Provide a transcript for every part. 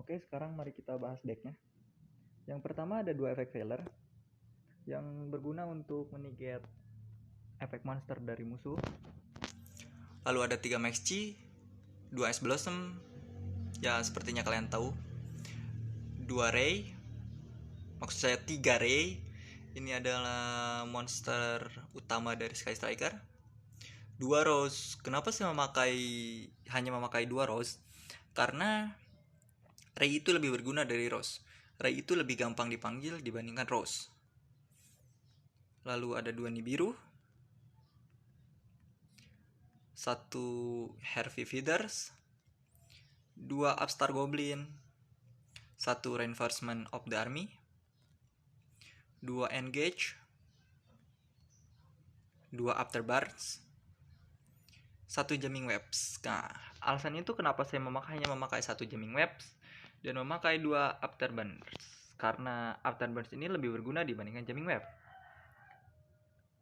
Oke, sekarang mari kita bahas decknya. Yang pertama ada 2 efek failure yang berguna untuk menegate efek monster dari musuh. Lalu ada 3 Max Chi, 2 Ice Blossom, ya sepertinya kalian tahu, 2 Ray, maksud saya 3 Ray. Ini adalah monster utama dari Sky Striker. 2 Rose. Kenapa saya hanya memakai 2 Rose? Karena Ray itu lebih berguna dari Rose. Ray itu lebih gampang dipanggil dibandingkan Rose. Lalu ada 2 Nibiru, 1 Heavy Feathers, 2 Upstart Goblin, 1 Reinforcement of the Army, 2 Engage, 2 Afterburns, 1 Jamming Webs. Nah, alasannya itu kenapa saya hanya memakai 1 Jamming Webs dan memakai 2 Afterburns. Karena Afterburns ini lebih berguna dibandingkan Jamming Web.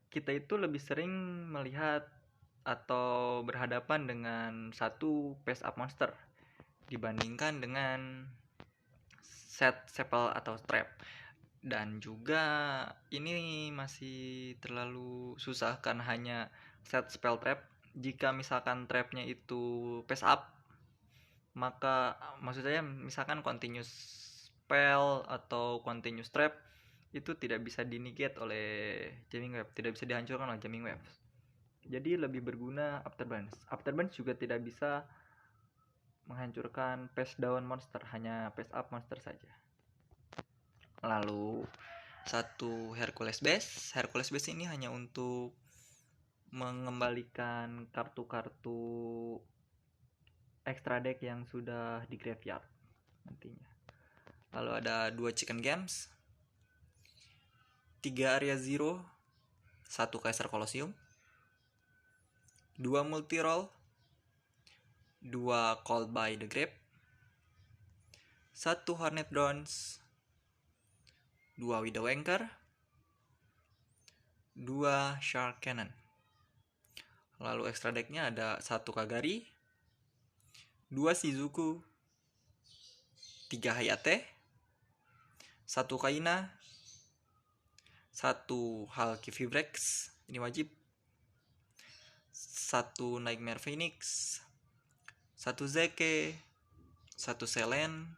Kita itu lebih sering melihat atau berhadapan dengan satu pace up monster dibandingkan dengan set sepal atau trap. Dan juga ini masih terlalu susah karena hanya set spell trap. Jika misalkan trapnya itu pace up, maka maksud saya misalkan continuous spell atau continuous trap itu tidak bisa dinegate oleh jamming web, tidak bisa dihancurkan oleh jamming web. Jadi lebih berguna Afterburns. Afterburns juga tidak bisa menghancurkan pace down monster, hanya pace up monster saja. Lalu 1 Hercules Base. Hercules Base ini hanya untuk mengembalikan kartu-kartu extra deck yang sudah di graveyard nantinya. Lalu ada 2 Chicken Games, 3 Area Zero, 1 Kaiser Colosseum, 2 Multi Roll, 2 Called by the Grave, 1 Hornet Drones, 2 Widow Anchor, 2 Shark Cannon. Lalu extra decknya ada 1 Kagari, 2 Shizuku, 3 Hayate, 1 Kaina, 1 Hulky Vibrex, ini wajib, 1 Nightmare Phoenix, 1 Zeke, 1 Selen,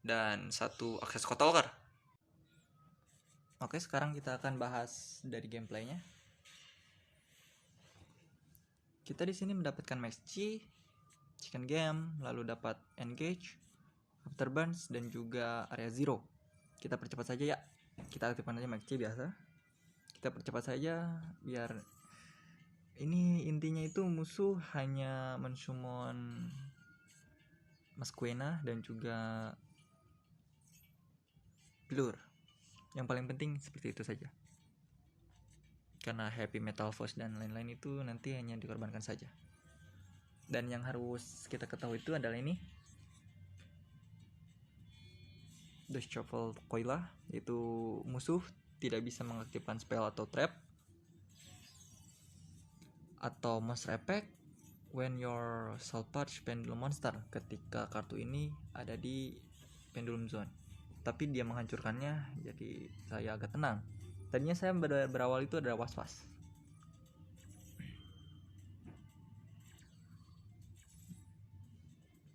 dan 1 Access Talker. Oke, sekarang kita akan bahas dari gameplaynya. Kita di sini mendapatkan Max Chi, Chicken Game, lalu dapat Engage, Afterburns, dan juga Area Zero. Kita percepat saja ya. Kita aktifkan aja Max Chi biasa. Kita percepat saja biar ini intinya itu musuh hanya mensummon Masquena dan juga Blur. Yang paling penting seperti itu saja. Karena Happy Metal Force dan lain-lain itu nanti hanya dikorbankan saja. Dan yang harus kita ketahui itu adalah ini, The Shuffle Coila, yaitu musuh tidak bisa mengaktifkan spell atau trap atau monster effect when your soul purge pendulum monster, ketika kartu ini ada di pendulum zone. Tapi dia menghancurkannya, jadi saya agak tenang. Tadinya saya berawal itu adalah was-was.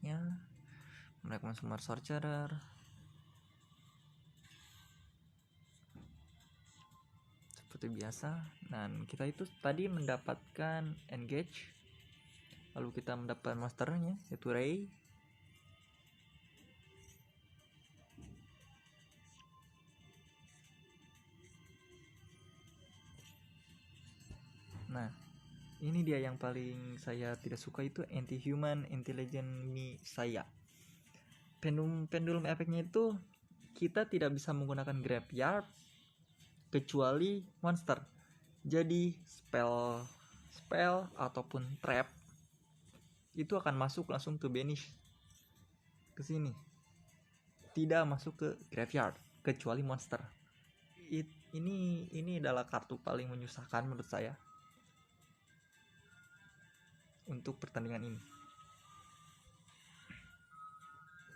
Ya, mereka Consumer Sorcerer, seperti biasa. Dan kita itu tadi mendapatkan Engage, lalu kita mendapatkan monsternya yaitu Ray. Nah, ini dia yang paling saya tidak suka, itu anti-human intelligent me saya. Pendulum efeknya itu kita tidak bisa menggunakan graveyard kecuali monster. Jadi spell ataupun trap itu akan masuk langsung ke banish ke sini. Tidak masuk ke graveyard kecuali monster. Ini adalah kartu paling menyusahkan menurut saya untuk pertandingan ini.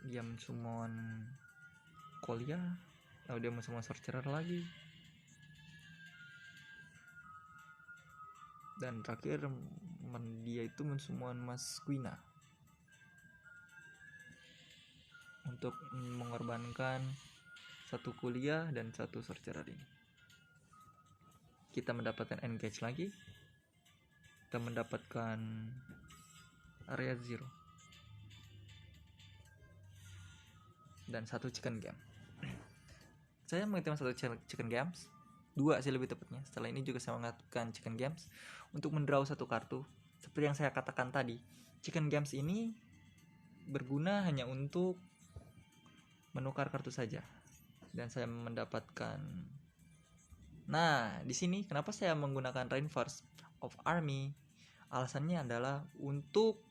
dia mensummon Kolia, lalu dia mensummon Sorcerer lagi, dan terakhir dia itu mensummon Mas Quina untuk mengorbankan satu Kuliah dan satu Sorcerer ini. Kita mendapatkan engage lagi, kita mendapatkan area 0 dan satu chicken game. Saya mengaktifkan satu chicken games, 2 sih lebih tepatnya. Setelah ini juga saya mengaktifkan chicken games untuk mendraw satu kartu. Seperti yang saya katakan tadi, chicken games ini berguna hanya untuk menukar kartu saja. Dan saya mendapatkan, nah di sini kenapa saya menggunakan Reinforce of Army? Alasannya adalah untuk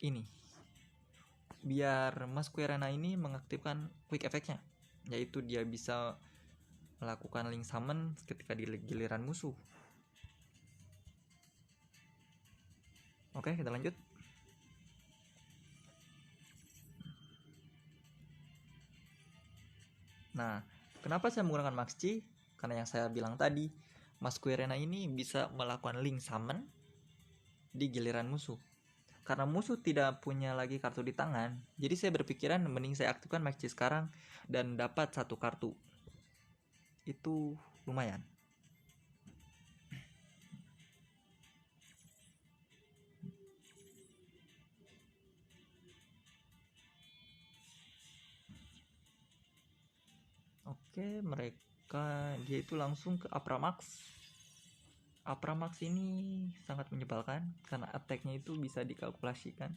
ini, biar Mas Querana ini mengaktifkan quick effect-nya, yaitu dia bisa melakukan link summon ketika di giliran musuh. Oke, kita lanjut. Nah, kenapa saya menggunakan Max Chi? Karena yang saya bilang tadi, Mas Querena ini bisa melakukan link summon di giliran musuh. Karena musuh tidak punya lagi kartu di tangan, jadi saya berpikiran mending saya aktifkan Max Chi sekarang dan dapat satu kartu. Itu lumayan. Oke, dia itu langsung ke Apramax. Apramax ini sangat menyebalkan karena attack-nya itu bisa dikalkulasikan,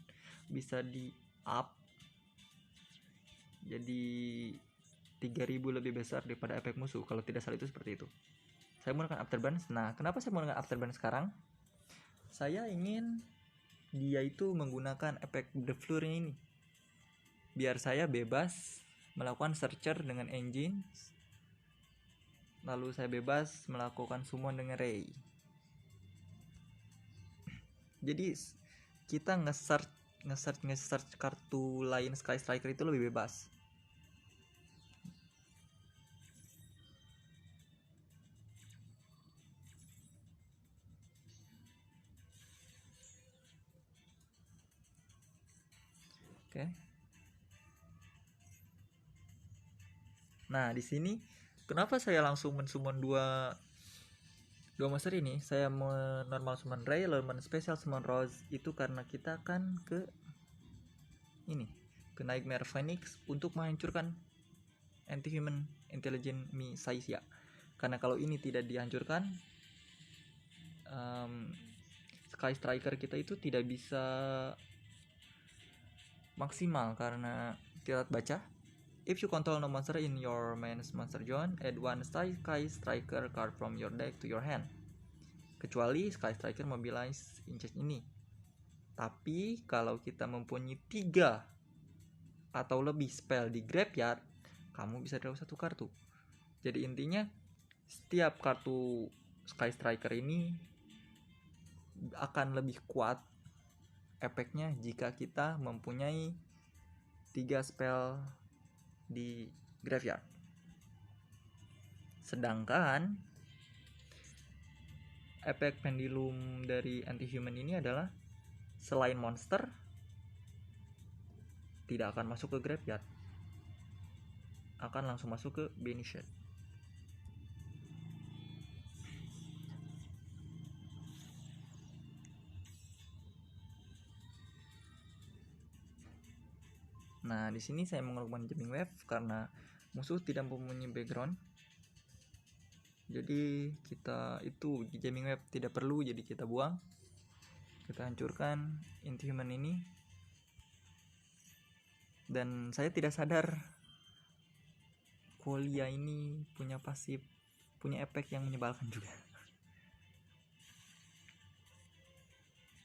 bisa di up jadi 3000 lebih besar daripada efek musuh. Kalau tidak salah itu seperti itu. Saya menggunakan Afterburns. Nah, kenapa saya menggunakan Afterburns sekarang? Saya ingin dia itu menggunakan efek The Flurry ini, biar saya bebas melakukan searcher dengan engine, lalu saya bebas melakukan summon dengan Ray. Jadi kita nge-search kartu lain Sky Striker itu lebih bebas. Oke. Nah, di sini kenapa saya langsung mensummon dua monster ini? Saya normal summon Ray, lalu special summon Rose itu karena kita akan ke Nightmare Phoenix untuk menghancurkan Anti-Human Intelligent Messiah. Karena kalau ini tidak dihancurkan, Sky Striker kita itu tidak bisa maksimal karena tidak baca. If you control no monster in your main monster zone, add one Sky Striker card from your deck to your hand. Kecuali Sky Striker mobilize incharge ini. Tapi kalau kita mempunyai 3 atau lebih spell di graveyard, kamu bisa draw satu kartu. Jadi intinya setiap kartu Sky Striker ini akan lebih kuat efeknya jika kita mempunyai 3 spell di graveyard. Sedangkan efek pendulum dari Anti-Human ini adalah selain monster tidak akan masuk ke graveyard, akan langsung masuk ke Banished. Nah, di sini saya menggunakan Jamming Wave karena musuh tidak mempunyai background. Jadi kita itu Jamming Wave tidak perlu, jadi kita buang. Kita hancurkan Anti-Human ini. Dan saya tidak sadar Kolia ini punya pasif, punya efek yang menyebalkan juga.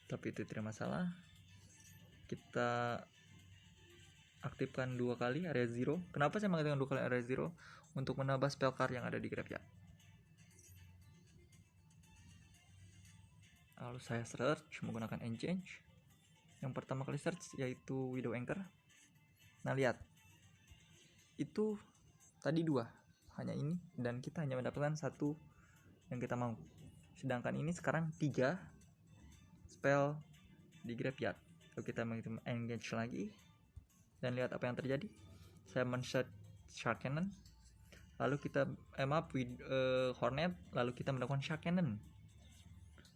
Tapi itu tidak masalah. Kita aktifkan 2 kali area 0. Kenapa saya mengaktifkan 2 kali area 0? Untuk menambah spell card yang ada di graveyard. Lalu saya search menggunakan Engage. Yang pertama kali search yaitu Widow Anchor. Nah lihat, itu tadi 2, hanya ini, dan kita hanya mendapatkan 1 yang kita mau. Sedangkan ini sekarang 3 spell di graveyard. Lalu kita engage lagi dan lihat apa yang terjadi. Saya men-search Shark Cannon, lalu kita Hornet, lalu kita melakukan Shark Cannon.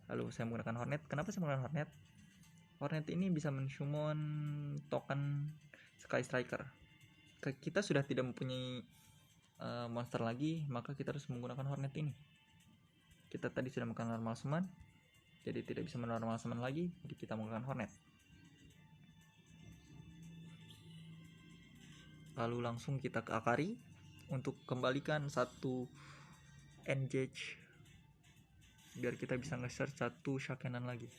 Lalu saya menggunakan Hornet. Kenapa saya menggunakan Hornet? Hornet ini bisa mensummon token Sky Striker. Kita sudah tidak mempunyai monster lagi, maka kita harus menggunakan Hornet ini. Kita tadi sudah menggunakan normal summon, jadi tidak bisa normal summon lagi, jadi kita menggunakan Hornet. Lalu langsung kita ke Akari untuk kembalikan 1 Engage biar kita bisa nge-search 1 Shark Cannon lagi.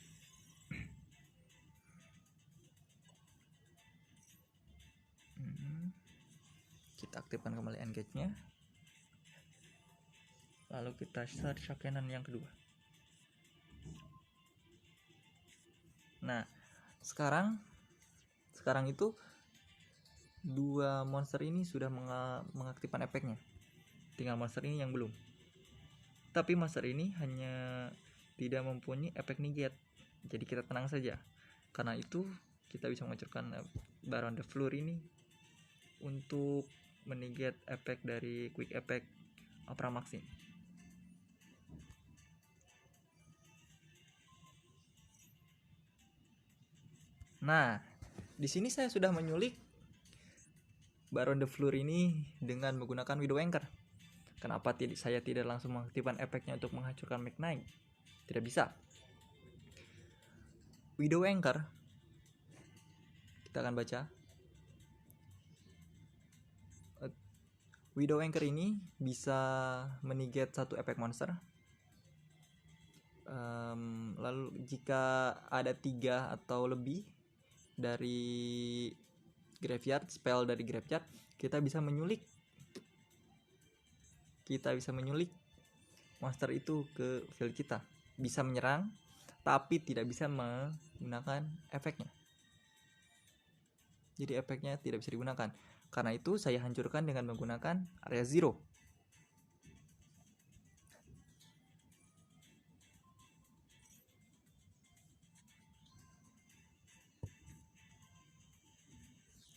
Kita aktifkan kembali Engage-nya. Lalu kita search Shark Cannon yang kedua. Nah, sekarang itu 2 monster ini sudah mengaktifkan efeknya. Tinggal monster ini yang belum. Tapi monster ini hanya tidak mempunyai efek negate. Jadi kita tenang saja. Karena itu kita bisa menghancurkan Baron the Floor ini untuk menegate efek dari quick effect Abramax ini. Nah, di sini saya sudah menyulik Baron the Floor ini dengan menggunakan Widow Anchor. Kenapa saya tidak langsung mengaktifkan efeknya untuk menghancurkan Mage Knight? Tidak bisa. Widow Anchor, kita akan baca. Widow Anchor ini bisa menegate 1 efek monster. Lalu jika ada 3 atau lebih dari graveyard, spell dari graveyard, kita bisa menyulik monster itu ke field kita. Bisa menyerang, tapi tidak bisa menggunakan efeknya. Jadi efeknya tidak bisa digunakan. Karena itu saya hancurkan dengan menggunakan area zero.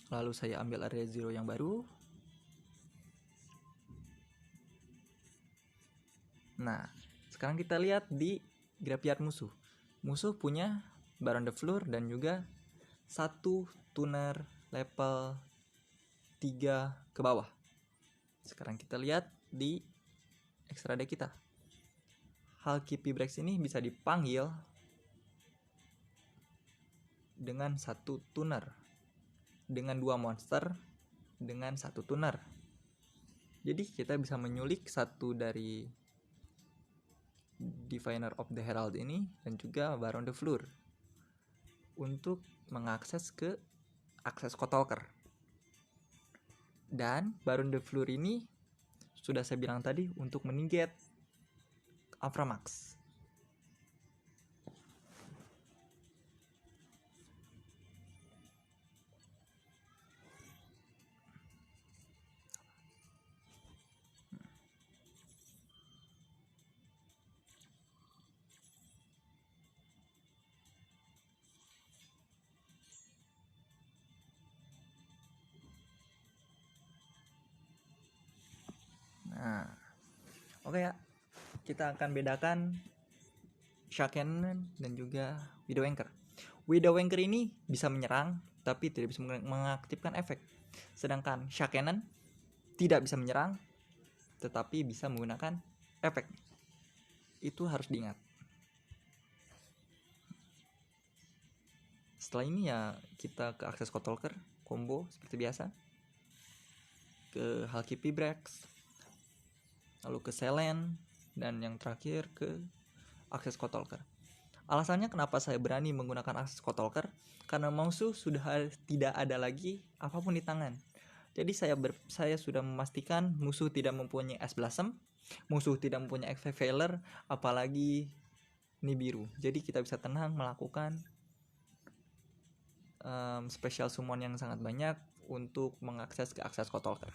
Lalu saya ambil area zero yang baru. Nah, sekarang kita lihat di graveyard musuh. Musuh punya Baron the Floor dan juga 1 tuner level 3 ke bawah. Sekarang kita lihat di extra deck kita. Halqipi Brex ini bisa dipanggil dengan 1 tuner, dengan 2 monster, dengan 1 tuner. Jadi kita bisa menyulik 1 dari Diviner of the Herald ini dan juga Baron the Floor untuk mengakses ke akses Kotolker. Dan Baron the Floor ini sudah saya bilang tadi untuk menegate Abramax. Nah, oke ya, kita akan bedakan Shark Cannon dan juga Widow Anchor. Widow Anchor ini bisa menyerang tapi tidak bisa mengaktifkan efek. Sedangkan Shark Cannon tidak bisa menyerang tetapi bisa menggunakan efek. Itu harus diingat. Setelah ini ya kita ke akses Kotolker, combo seperti biasa. Ke Halqipi Brex, lalu ke Selen, dan yang terakhir ke akses Kotolker. Alasannya kenapa saya berani menggunakan akses Kotolker, karena musuh sudah tidak ada lagi apapun di tangan. Jadi saya sudah memastikan musuh tidak mempunyai Ash Blossom, musuh tidak mempunyai Effect Veiler, apalagi ini biru. Jadi kita bisa tenang melakukan special summon yang sangat banyak untuk mengakses ke akses Kotolker.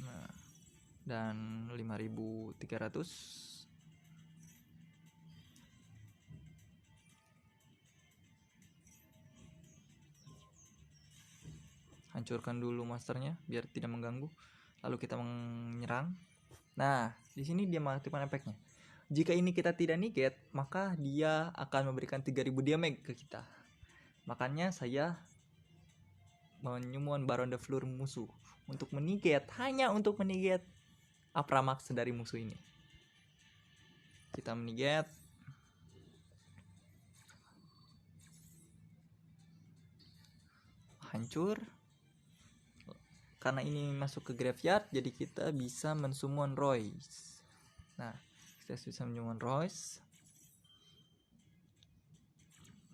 Nah, dan 5300. Hancurkan dulu monsternya biar tidak mengganggu. Lalu kita menyerang. Nah, di sini dia mengaktifkan efeknya. Jika ini kita tidak negate, maka dia akan memberikan 3000 damage ke kita. Makanya saya menyummon Baron the Floor musuh untuk menegate, hanya untuk menegate Apramax dari musuh ini. Kita menegate. Hancur. Karena ini masuk ke graveyard, jadi kita bisa mensummon Royce. Nah, kita bisa mensummon Royce.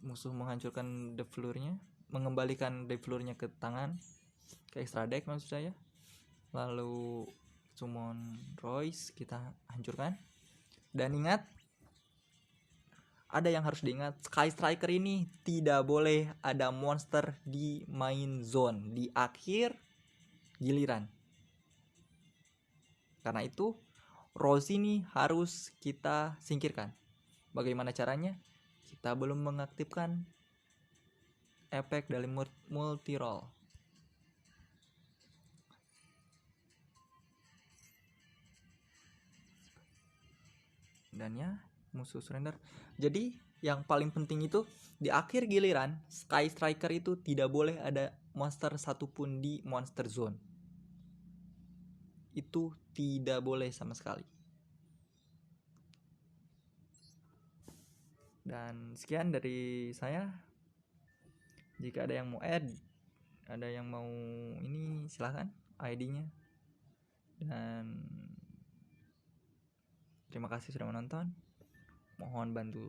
Musuh menghancurkan the floor-nya, mengembalikan the floor-nya ke tangan, ke extra deck maksud saya. Lalu summon Royce, kita hancurkan. Dan ingat, ada yang harus diingat, Sky Striker ini tidak boleh ada monster di main zone di akhir giliran. Karena itu Rose ini harus kita singkirkan. Bagaimana caranya? Kita belum mengaktifkan efek dari multi roll. Dan ya, musuh surrender. Jadi yang paling penting itu di akhir giliran Sky Striker itu tidak boleh ada monster satupun di monster zone. Itu tidak boleh sama sekali. Dan sekian dari saya. Jika ada yang mau add, ada yang mau ini, silahkan ID-nya. Dan terima kasih sudah menonton. Mohon bantu